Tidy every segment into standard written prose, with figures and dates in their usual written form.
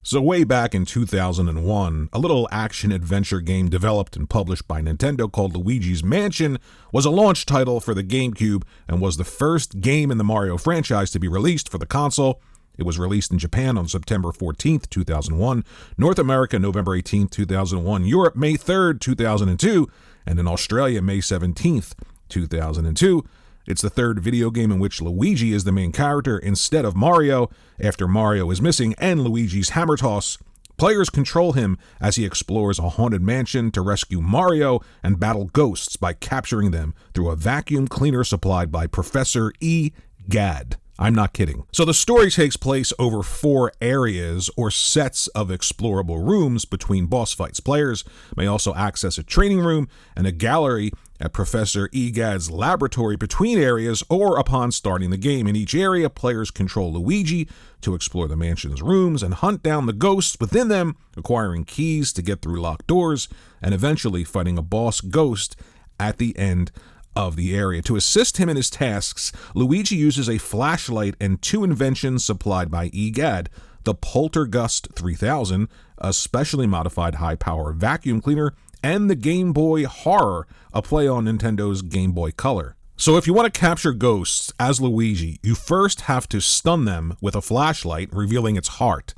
So way back in 2001, a little action-adventure game developed and published by Nintendo called Luigi's Mansion was a launch title for the GameCube and was the first game in the Mario franchise to be released for the console. It was released in Japan on September 14th, 2001, North America November 18th, 2001, Europe May 3rd, 2002, and in Australia May 17th, 2002. It's the third video game in which Luigi is the main character instead of Mario, after Mario is missing and Luigi's hammer toss. Players control him as he explores a haunted mansion to rescue Mario and battle ghosts by capturing them through a vacuum cleaner supplied by Professor E. Gadd. I'm not kidding. So the story takes place over 4 areas or sets of explorable rooms between boss fights. Players may also access a training room and a gallery at Professor E. Gadd's laboratory between areas or upon starting the game. In each area, players control Luigi to explore the mansion's rooms and hunt down the ghosts within them, acquiring keys to get through locked doors, and eventually fighting a boss ghost at the end of the area. To assist him in his tasks, Luigi uses a flashlight and 2 inventions supplied by E. Gadd: the Poltergust 3000, a specially modified high-power vacuum cleaner, and the Game Boy Horror, a play on Nintendo's Game Boy Color. So if you want to capture ghosts as Luigi, you first have to stun them with a flashlight, revealing its heart.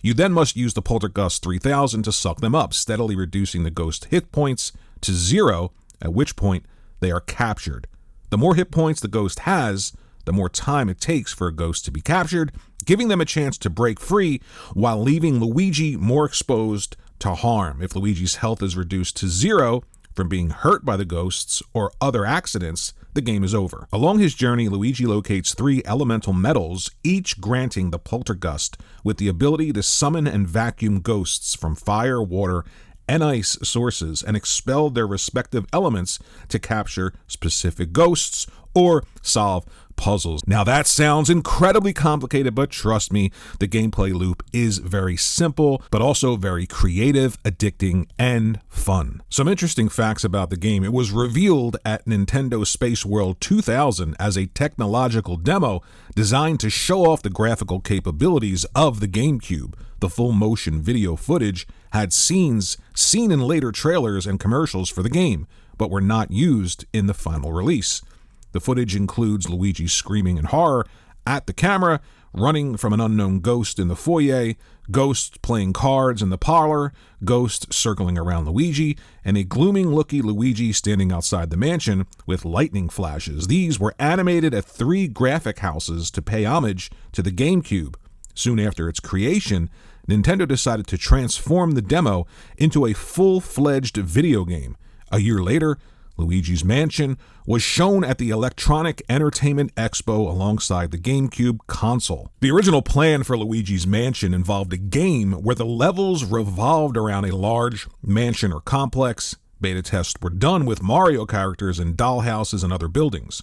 You then must use the Poltergust 3000 to suck them up, steadily reducing the ghost hit points to 0, at which point they are captured. The more hit points the ghost has, the more time it takes for a ghost to be captured, giving them a chance to break free while leaving Luigi more exposed to harm. If Luigi's health is reduced to 0 from being hurt by the ghosts or other accidents, the game is over. Along his journey, Luigi locates 3 elemental metals, each granting the Poltergust with the ability to summon and vacuum ghosts from fire, water, and ice sources and expel their respective elements to capture specific ghosts or solve puzzles. Now that sounds incredibly complicated, but trust me, the gameplay loop is very simple, but also very creative, addicting, and fun. Some interesting facts about the game: it was revealed at Nintendo Space World 2000 as a technological demo designed to show off the graphical capabilities of the GameCube. The full motion video footage had scenes seen in later trailers and commercials for the game, but were not used in the final release. The footage includes Luigi screaming in horror at the camera, running from an unknown ghost in the foyer, ghosts playing cards in the parlor, ghosts circling around Luigi, and a glooming-looking Luigi standing outside the mansion with lightning flashes. These were animated at 3 graphic houses to pay homage to the GameCube. Soon after its creation, Nintendo decided to transform the demo into a full-fledged video game. A year later, Luigi's Mansion was shown at the Electronic Entertainment Expo alongside the GameCube console. The original plan for Luigi's Mansion involved a game where the levels revolved around a large mansion or complex. Beta tests were done with Mario characters in dollhouses and other buildings.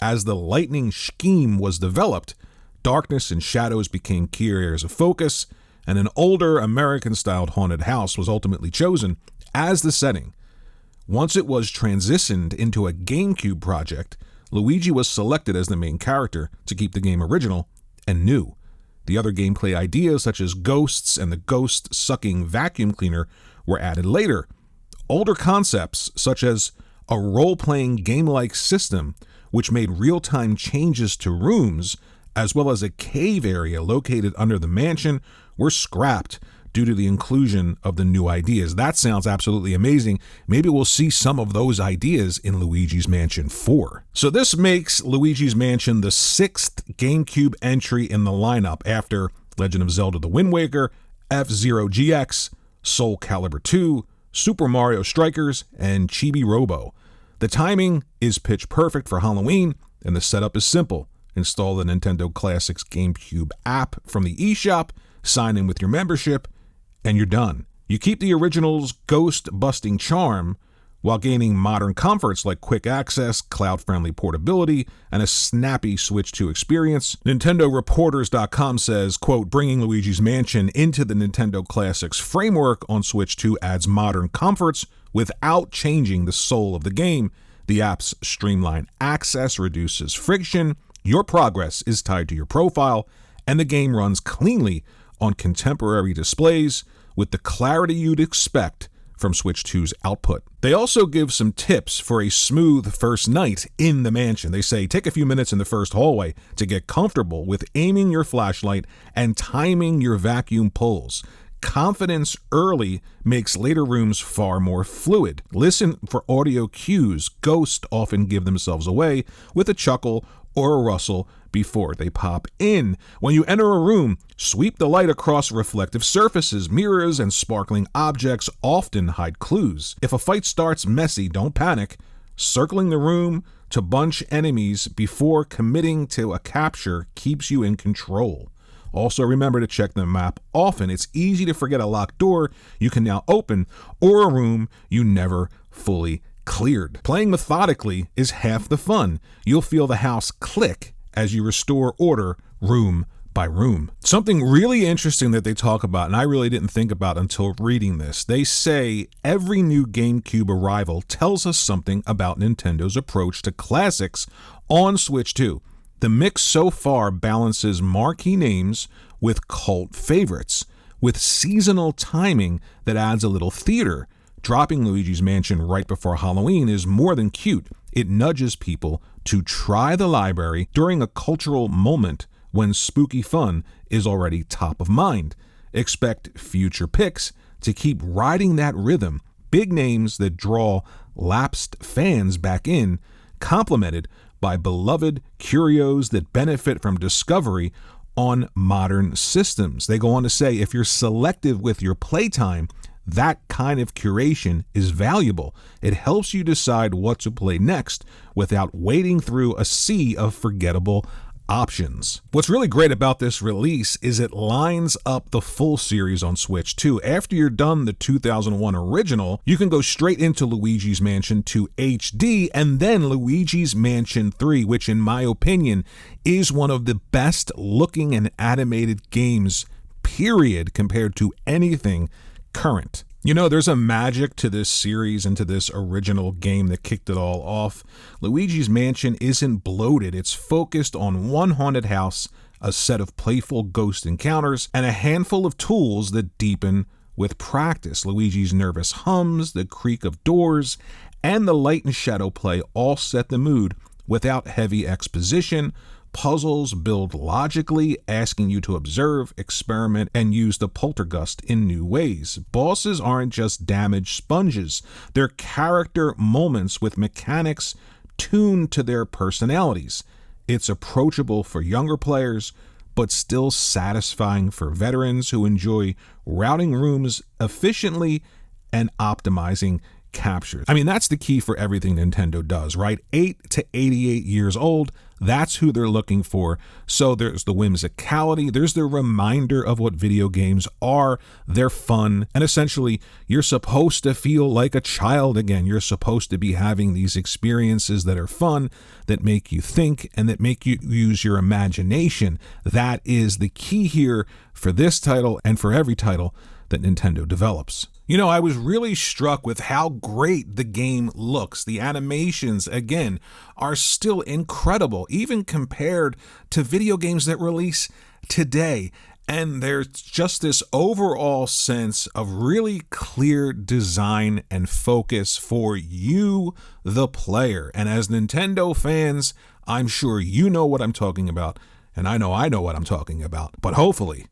As the lightning scheme was developed, darkness and shadows became key areas of focus, and an older American-styled haunted house was ultimately chosen as the setting. Once it was transitioned into a GameCube project, Luigi was selected as the main character to keep the game original and new. The other gameplay ideas, such as ghosts and the ghost-sucking vacuum cleaner, were added later. Older concepts, such as a role-playing game-like system, which made real-time changes to rooms, as well as a cave area located under the mansion, were scrapped due to the inclusion of the new ideas. That sounds absolutely amazing. Maybe we'll see some of those ideas in Luigi's Mansion 4. So this makes Luigi's Mansion the 6th GameCube entry in the lineup after Legend of Zelda: The Wind Waker, F-Zero GX, Soul Calibur 2, Super Mario Strikers, and Chibi Robo. The timing is pitch perfect for Halloween, and the setup is simple. Install the Nintendo Classics GameCube app from the eShop, sign in with your membership, and you're done. You keep the original's ghost-busting charm while gaining modern comforts like quick access, cloud-friendly portability, and a snappy Switch 2 experience. NintendoReporters.com says, quote, bringing Luigi's Mansion into the Nintendo Classics framework on Switch 2 adds modern comforts without changing the soul of the game. The app's streamlined access reduces friction, your progress is tied to your profile, and the game runs cleanly on contemporary displays with the clarity you'd expect from Switch 2's output. They also give some tips for a smooth first night in the mansion. They say take a few minutes in the first hallway to get comfortable with aiming your flashlight and timing your vacuum pulls. Confidence early makes later rooms far more fluid. Listen for audio cues. Ghosts often give themselves away with a chuckle or a rustle before they pop in. When you enter a room, sweep the light across reflective surfaces. Mirrors and sparkling objects often hide clues. If a fight starts messy, don't panic. Circling the room to bunch enemies before committing to a capture keeps you in control. Also, remember to check the map often. It's easy to forget a locked door you can now open or a room you never fully cleared. Playing methodically is half the fun. You'll feel the house click as you restore order room by room. Something really interesting that they talk about, and I really didn't think about until reading this, they say every new GameCube arrival tells us something about Nintendo's approach to classics on Switch 2. The mix so far balances marquee names with cult favorites, with seasonal timing that adds a little theater. Dropping Luigi's Mansion right before Halloween is more than cute. It nudges people to try the library during a cultural moment when spooky fun is already top of mind. Expect future picks to keep riding that rhythm. Big names that draw lapsed fans back in, complemented by beloved curios that benefit from discovery on modern systems. They go on to say, if you're selective with your playtime, that kind of curation is valuable. It helps you decide what to play next without wading through a sea of forgettable options. What's really great about this release is it lines up the full series on Switch 2. After you're done the 2001 original, you can go straight into Luigi's Mansion 2 HD and then Luigi's Mansion 3, which in my opinion is one of the best looking and animated games, period, compared to anything current. You know, there's a magic to this series and to this original game that kicked it all off. Luigi's Mansion isn't bloated. It's focused on one haunted house, a set of playful ghost encounters, and a handful of tools that deepen with practice. Luigi's nervous hums, the creak of doors, and the light and shadow play all set the mood without heavy exposition. Puzzles build logically, asking you to observe, experiment, and use the poltergeist in new ways. Bosses aren't just damage sponges. They're character moments with mechanics tuned to their personalities. It's approachable for younger players, but still satisfying for veterans who enjoy routing rooms efficiently and optimizing captures. I mean, that's the key for everything Nintendo does, right? 8 to 88 years old, that's who they're looking for. So there's the whimsicality, there's the reminder of what video games are. They're fun, and essentially you're supposed to feel like a child again. You're supposed to be having these experiences that are fun, that make you think, and that make you use your imagination. That is the key here for this title and for every title that Nintendo develops. You know, I was really struck with how great the game looks. The animations, again, are still incredible, even compared to video games that release today. And there's just this overall sense of really clear design and focus for you, the player. And as Nintendo fans, I'm sure you know what I'm talking about, and I know what I'm talking about. But hopefully,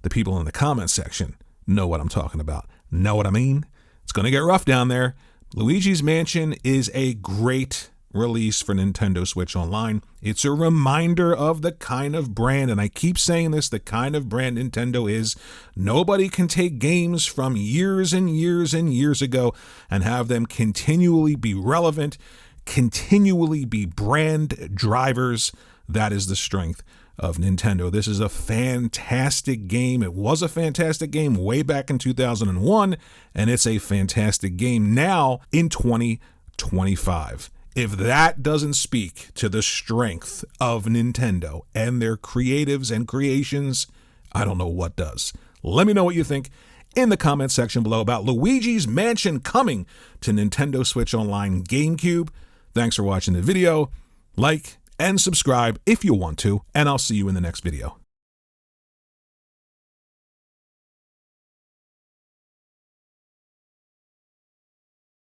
the people in the comment section know what I'm talking about. Know what I mean? It's going to get rough down there. Luigi's Mansion is a great release for Nintendo Switch Online. It's a reminder of the kind of brand, and I keep saying this, the kind of brand Nintendo is. Nobody can take games from years and years and years ago and have them continually be relevant, continually be brand drivers. That is the strength of Nintendo. This is a fantastic game. It was a fantastic game way back in 2001, and it's a fantastic game now in 2025. If that doesn't speak to the strength of Nintendo and their creatives and creations, I don't know what does. Let me know what you think in the comment section below about Luigi's Mansion coming to Nintendo Switch Online GameCube. Thanks for watching the video. Like and subscribe if you want to, and I'll see you in the next video.